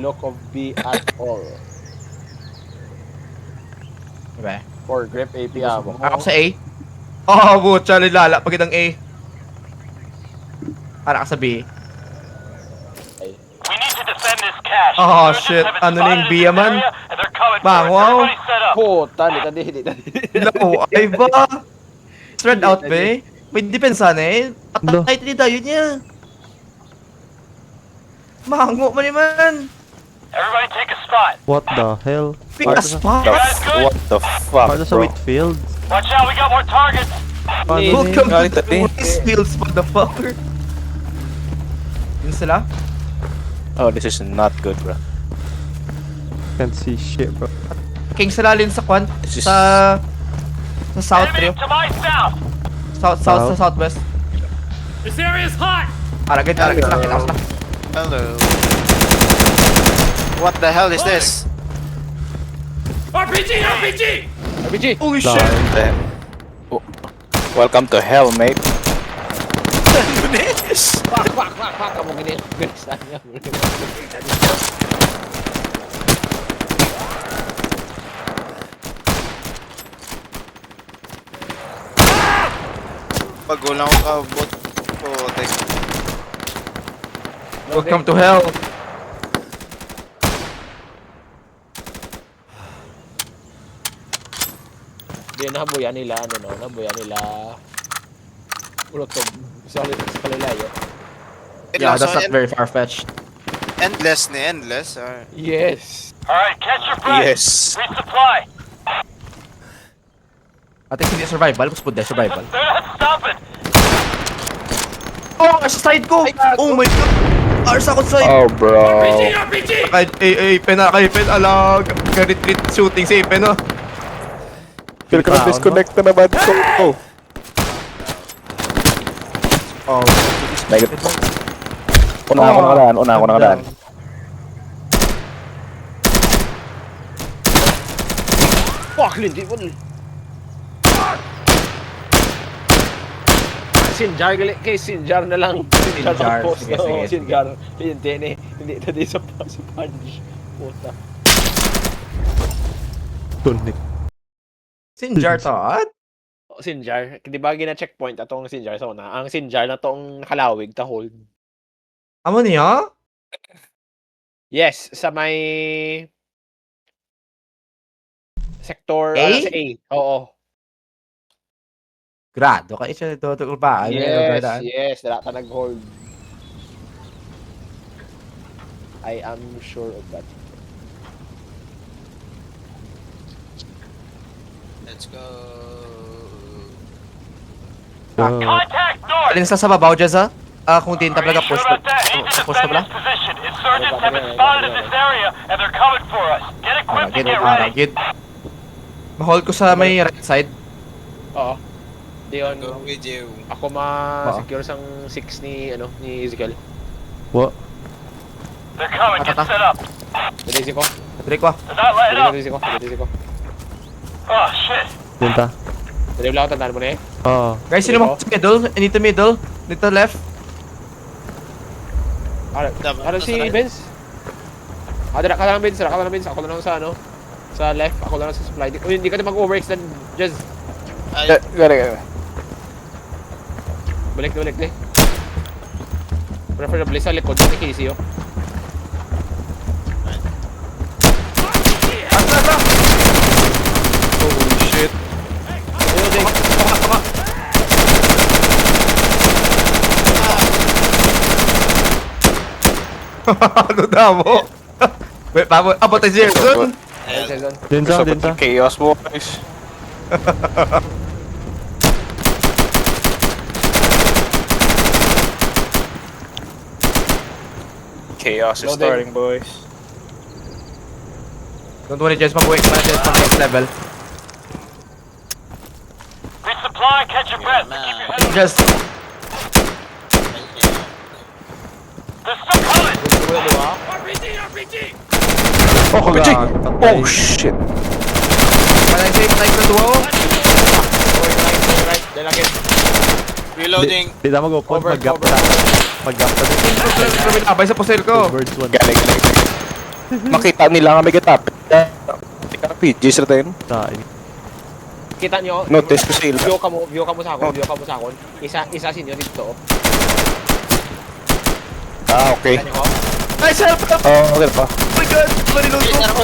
look of B at all. Diba? For grip AP ammo. Ako sa A. Oh, butya, nilala pag itang A. Para ka sa B. Ay. We need to defend this cache. Oh, Insurgents shit. have been Ano na yung spotted B, in this man? area, and they're coming for Bang, us. wow. Everybody set up. Puta, dito. No, ay ba? Spread out, be. May depensa na eh. Patay tayo niya. Mango man naman. Everybody take a spot. What the hell? Pick a spot. Guys, good? What the fuck, Para sa bro? Whitfield. Watch out, we got more targets. Welcome to Galit the tayo. Westfields, motherfucker. Yun sila? Oh, this is not good, bro. Can't see shit, bro. King sila lin sa kwan. This is- Sa south Enemy trio. to my south. South sa southwest. This area is hot. Aragay sila. Kita sila. Hello. What the hell is this? RPG. RPG! Holy Shit. Damn. Oh. Welcome to hell, mate. Fuck! Kamu gini. Ginisan niya. Pagulang ko kabot. Oh, thanks. Welcome to hell. Di nabuyan nila, nabuyan nila. Ulotob. Sa kalilayo. Yeah, that's not very far-fetched. Endless ni endless. Yes! All right, catch your breath. Yes. Resupply. At least hindi survival. Mas pud survival. They're not stopping. Oh, sa side ko! Oh my god! Ars ako sa side! Oh, bro. RPG. Kay Pen alag! Ka-retreat shooting si Pen, no? Feel ko Disconnect na naman ko. Oh. Oh, Negative. Una ako nakadaan. Fuck! Hindi mo. Sinjar kay Sinjar na lang. Sinjar, Post sige, na, sige, oh, sige. Sinjar. Hindi na di sa punch. Puta. Tunik. Sinjar to, at? Oh, Sinjar. Di ba gina-checkpoint atong Sinjar sa una? Ang Sinjar na tong nakalawig ta hold. Amo niya? Yes, sa may sector A? sa A. Oo. Grado ka isa to ba? Yes, dala ta nag-hold. I am sure of that. Let's go. Contact north. Alin sa babaw dyan sa? Kung din Are you talaga sure push about that? Need to push pa defend pala? this position. Insurgents have been spotted in this area, and they're coming for us. Get equipped and get ready. Aragid. Mahol ko sa may right side. Oo. Diyon, Go with you. ako ma-secure sang 6 ni Ezekiel. What? They're coming. Get Atata. set up. Dili ko. Dre ko. They're not letting up. Dili ko. Oh shit. Dinta. Dili lang tandaan mo na eh. Oh. Guys, sino mo sa middle? Dito middle. Dito left. Ano si Benz? Dala ka lang Benz, Ako na lang sa sa left, ako na lang sa supply. Hindi ka na mag-overextend, Jez. Gari. Balik. Preferably sa likod ni Casey, oh. Holy shit. Ayun, Jay. Ano na mo? Wait, abot tayo siya. Ayun, Jason. Dinta. Chaos, boys. Chaos is Loading. starting, boys. Don't worry, Jess, mag-wake next level. Resupply. Catch your breath. Keep your head. Just, They're still coming. Oh, PG! patay. Oh, shit. when I say like the duo, Going right. Then again. Reloading. Di na mag-open. Over, Mag-gap over. na. Mag-gap na din. abay sa pusil ko. Birds one. Galing. Makita nila nga may katap. PG sila tayo. Tain. Kita nyo? Notice ko sila. View ka mo sa akon, view ka mo sa akon. Isa sinyo dito. Ah, okay. Kita nyo? Nice help! Oh Oh, okay pa. my god! Mariload ko!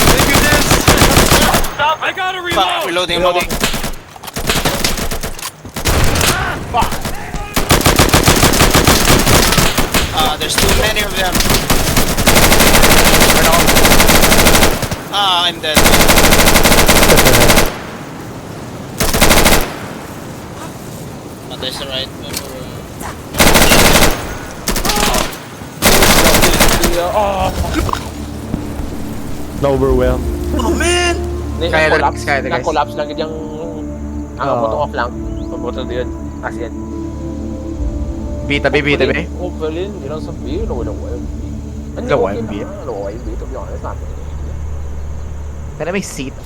Thank you, Des! Stop it! I gotta reload! Reloading. Reloading. Fuck! There's too many of them. I'm dead. There's the right. Oh! Na-overwhelm. Oh man! Kaya relax, kaya relax. Na-collapse lang yun yung... Ang Oo. bottom of lang. Pag-bottom yun. As yan. Bita, bita, be. Hopefully, hindi lang sabihin. Wala YMB. Wala YMB? Wala YMB. To be honest, natin. Kaya may seat.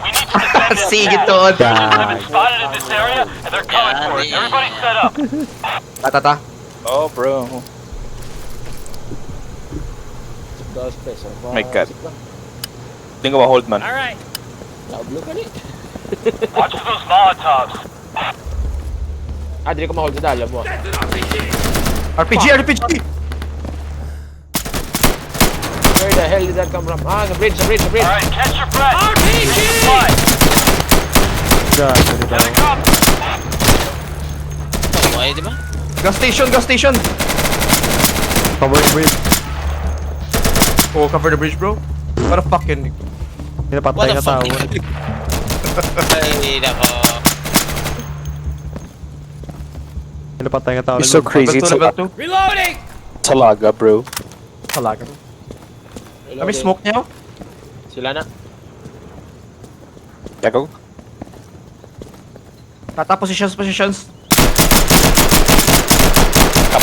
We need to defend the Sige attack. to. Soldiers have been spotted in this area, and they're coming for us. Everybody set up. Tata. Oh, bro. My God. Hindi ko ma-hold, man. Alright. Lauglo ka ni. Watch for those Molotovs. Dili ko ma-hold sa dala mo. RPG, RPG! Where the hell did that come from? Sa bridge, sa bridge, sa bridge. Alright, catch your breath. RPG! Fly. God, ganito Here they tayo. come. Why, di ba? Gas station, gas station! Cover the bridge. Oh, cover the bridge, bro. What the fuck yun? Pinapatay What the na tao. fuck? Ay, nako. Pinapatay na tao. It's so crazy. It's Level 2. Reloading! Talaga, bro. Talaga. Kami smoke niya? Sila na. Yako? Tata, positions. Station.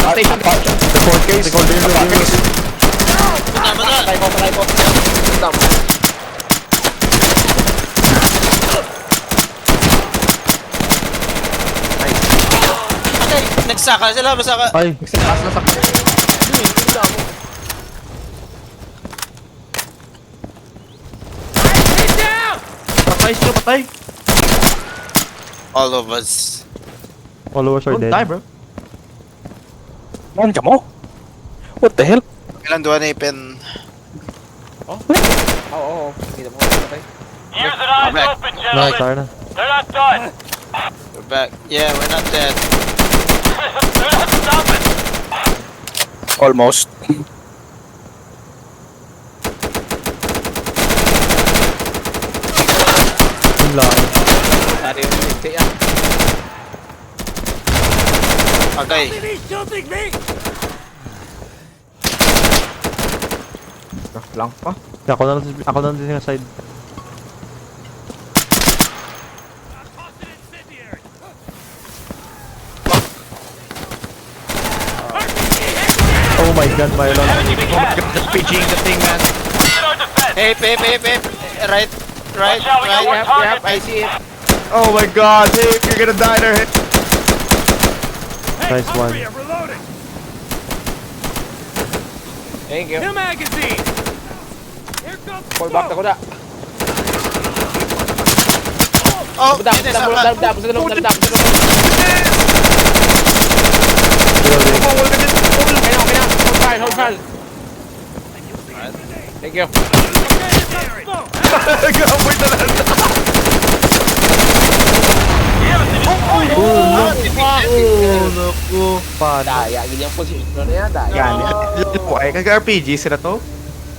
The court case. Bata, bata. Patay ko. Stop. Patay. Nagsaka sila, masaka. Ay, Taas na sa... Patay siya, patay. All of us. followers are Don't dead. die, bro. Man, mo? What the hell? Kailan doon na ipin? Oo. Kita mo patay. Ears and eyes back. open, No, gentlemen. tara na. They're not done. We're back. Yeah, we're not dead. They're not stopping. Almost. Yun lang. Dari yung hindi yan. Okay. Lang pa. Ako na din sa side. Oh my god, Mylon. Just PGing the thing, man. Get our defense. Hey. Right. Watch out, we got one target. I see it. Oh my god, hey, you're gonna die there. Nice one. Thank you. New magazine. Here comes Fall back ako na. Oh, Dam. yun isa pa. Reloading. Okay na. Hold fire. Thank you. Gaboy na lang. Oh, naku. Paano? Daya, ganyan position na yan. Daya. Yan. Ay, kag-RPG sila to.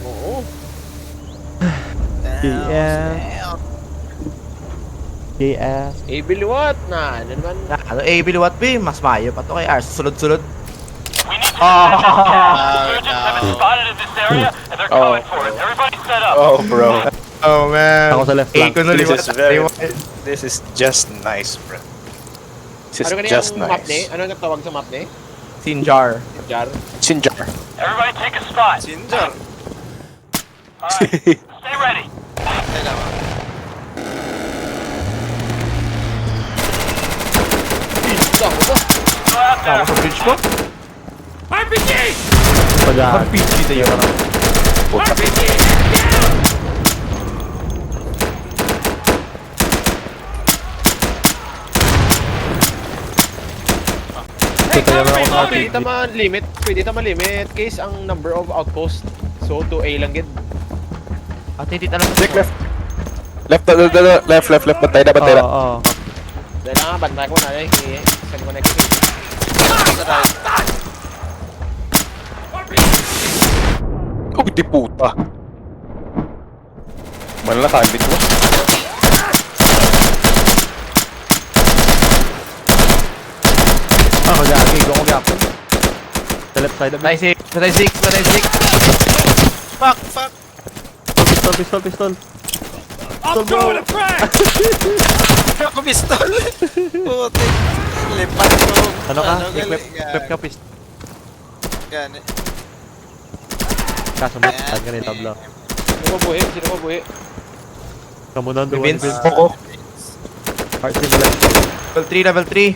Oo. KS. Biliwat na. Ano naman? Ano, biliwat B, mas mayo pa to kay Ars. Sulod-sulod. We need to defend the attack. Insurgents have been spotted in this area, and they're coming for us. Everybody set up. Oh, bro. Oh man. Ako sa left flank. Ko na This liwat. is very... This is just nice, bro. This is Ano ganyan just yung map ni? nice. Ano nagtawag sa map ni? Sinjar. Jar. Sinjar. Everybody take a spot. Ginger. Alright, stay ready. Teka ba? Go. Go out Tama there. sa bridge ko. RPG! Pagdaan. Mag-PG tayo. Puta. Kita yan ako ng Pwede RPG. naman limit. Pwede naman limit. Case ang number of outpost. So, 2A lang gid. At hindi talaga. Check left. Left. Bantay na. Oo. Dahil na nga, bantay ko na. Saan ko na ito. Sa right. Oh, di puta. Malakabit mo. Ako gagi, ko gapon. Sa left side of me. Patay 6. Fuck. Pistol. I'm throwing a frag! Ako pistol. Putik. Lipat ko. Ano ka? gali- Equip ka pistol. Gani. Kaso mo, saan ka na yung tabla. Sino ko buhi? Kamunan doon. Vince. Oo. Heart simulate. Level 3.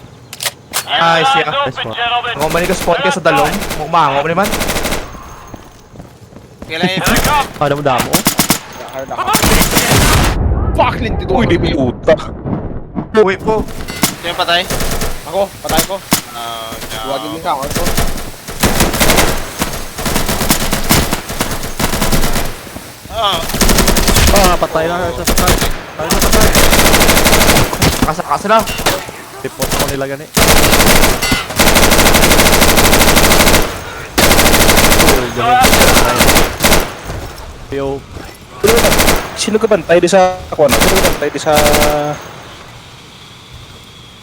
Nice, yeah. Nice one. Kung mali ka spawn ka sa dalong, mumango mo naman. Kailangan Ano mo damo? Hard ako. Fuck! Linti Uy, di puta. Uy po. Sino patay? Ako, patay ko. Oh, no. Huwagin din ka ako. Oh. Patay na. Kasa na. Tipot ako nila gani. Yo, Sino ka bantay di sa ako ano? Sino ka bantay di sa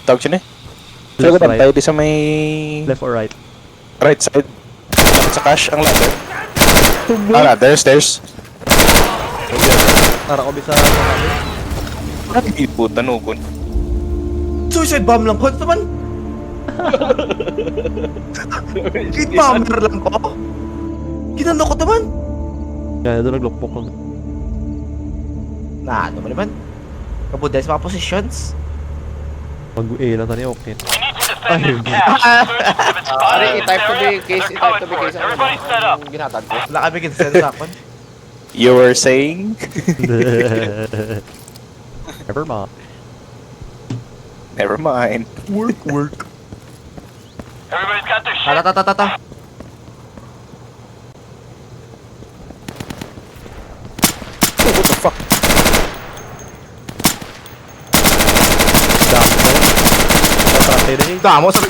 tawag siya Sino ka left bantay right. di sa may Left or right? right side? Sa cash ang ladder. Ladder, stairs. Para ko bisa. Hindi puta nugon. Suicide bomb lang ko. Ito naman. Hit bomber lang ko. Ginano ko naman. Kaya doon naglukpok ko. Ano mo naman? Kabuday sa mga positions. Mag-A lang tayo, okay. We need to defend this town. Pare, i-type to be case. Everybody set up. Ang ginatag ko. Wala kami kinsen sa akin. You were saying? Never mind. Never mind. Work. Everybody's got their shit. Tata. What the fuck? Patay na eh. Damo sa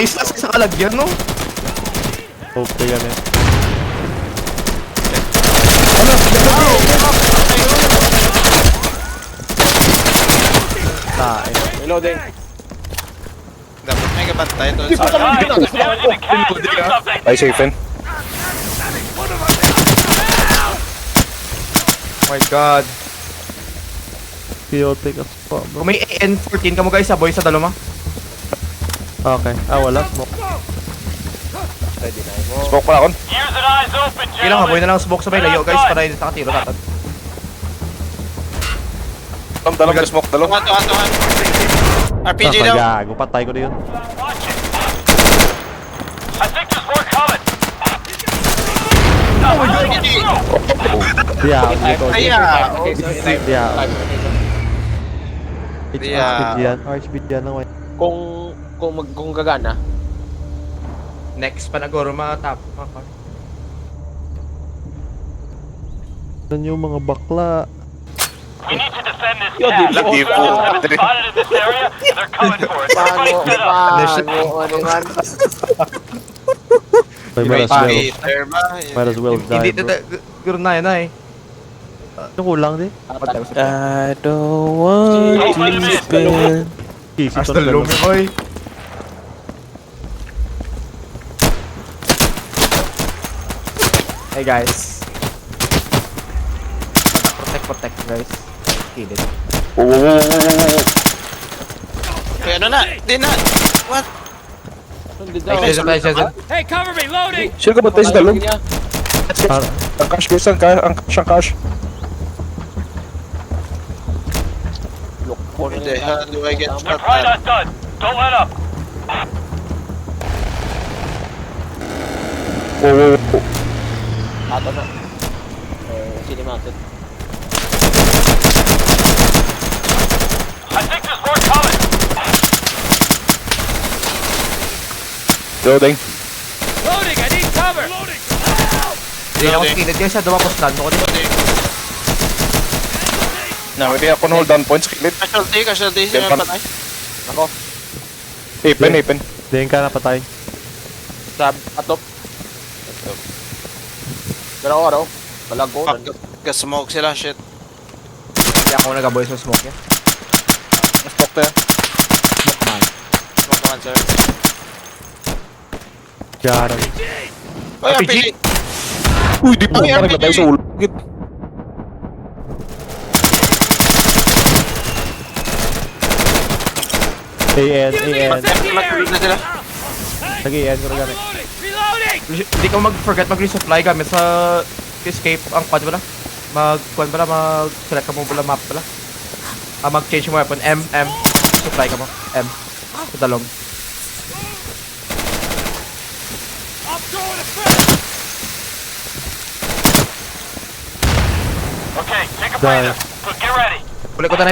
Ace na sa kalagyan, no? Okay yan eh. Reloading. Dapat may kabantay doon sa... Guys, damage the cash. Do something. Ay, safe in. Oh my god. Chaotic as fuck, bro. Kung may AN-14 ka mo guys sa boy sa daloma. Okay. Wala. Smoke. Smoke pa ako. Ears and eyes open, Kailangan boy gentlemen. na lang smoke sa may layo guys para hindi nakatiro natin. Dalong smoke, dalong. Tuhan. RPG daw. Gago, patay ko na yun. Watch it. I think there's more coming. Yeah, dito. Kaya. Yeah. It's Yeah. RSPG yan. RSPG yan lang. Kung gagana. Next pa nagoro mga top. Yan yung mga bakla. We need to defend this Yo, cash. di po. Hostiles have been spotted in this area, and they're coming for it. Everybody set up. Might as well. Fighter ba? Might as well Hindi die, bro. guro na yan ay. Yung kulang din. I don't want to spend. Easy As to the lumi oy. Hey guys. Protect guys. Kill it. Kaya ano na? Di na. What? Jason. Hey, cover me, loading! Sino ka bantay sa dalong? Ah, Ang cash, guys, ang cash. Hindi, how do I get They're shot probably at? not done. Don't let up. Ato na. Sino mounted? I think there's more coming. Loading. Loading, I need cover. Loading. Hindi ako skilled guys, ha. Dumapos na. Ako din. No, hindi ako hold down points. Kilit. Casualty. Sino Yan, patay? Ako. Ipin. Diyan ka napatay. Sa atop. Pero ako araw. Balag ko. Fuck. Smoke sila, shit. Hindi ako nagaboy sa smoke yan. Stock tayo. Smoke man. Smoke naman, sir. Yara. Oy, RPG. RPG! Uy, di po. Ay, Parang RPG. naglagay sa ulo. Git. AN. Mag-read na sila. Nag-AN ko na gamit. Hindi ka mag-forget mag-resupply gamit sa escape ang quad pala. Mag-select ka mo pala map pala. Mag-change mo weapon. M. Supply ka mo. M. Sa dalong. Okay, take a breather. But get ready. Puli ko na,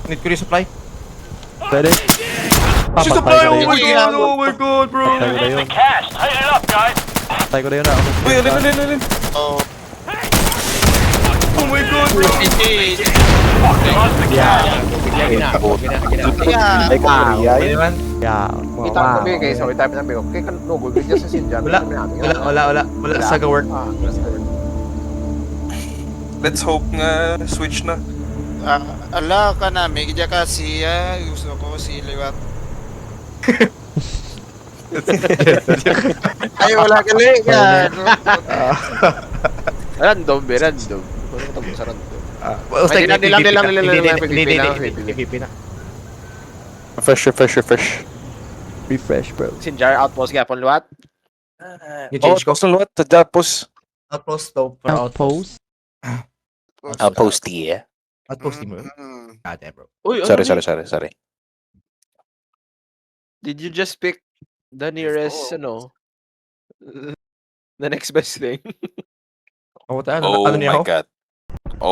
Need ko resupply. Pwede? Resupply! Papatay ko na yun. Oh my god, bro! Patay ko na Needs yun. the cash. Tighten it up, guys. Patay ko na yun. Ako. Uy, alin. Oh, Oh my god, bro! RPG! Lost the cash. Gina. Yeah. Ay, kaya. Pwede naman. Yeah. Kita ko kami guys. So, itay pa namin. Okay, kan no, good just sa Sinjan. Wala sa work. Let's hope nga switch na. Ala ka na, may gidya ka siya. Gusto ko si Liwat. Ay, wala ka li. Random. Ano ko tamo sa random? Ay, Nilang. PvP na. Fresh. Refresh, bro. Sinjar outpost gapon luwat. Yung Oh, change ko. gusto luwat. Sa Japos. Outpost to. Outpost? Outpost, yeah. Outpost team mo. God damn, bro. Uy, Sorry. Did you just pick the nearest, the next best thing? Ano niya my ako? god.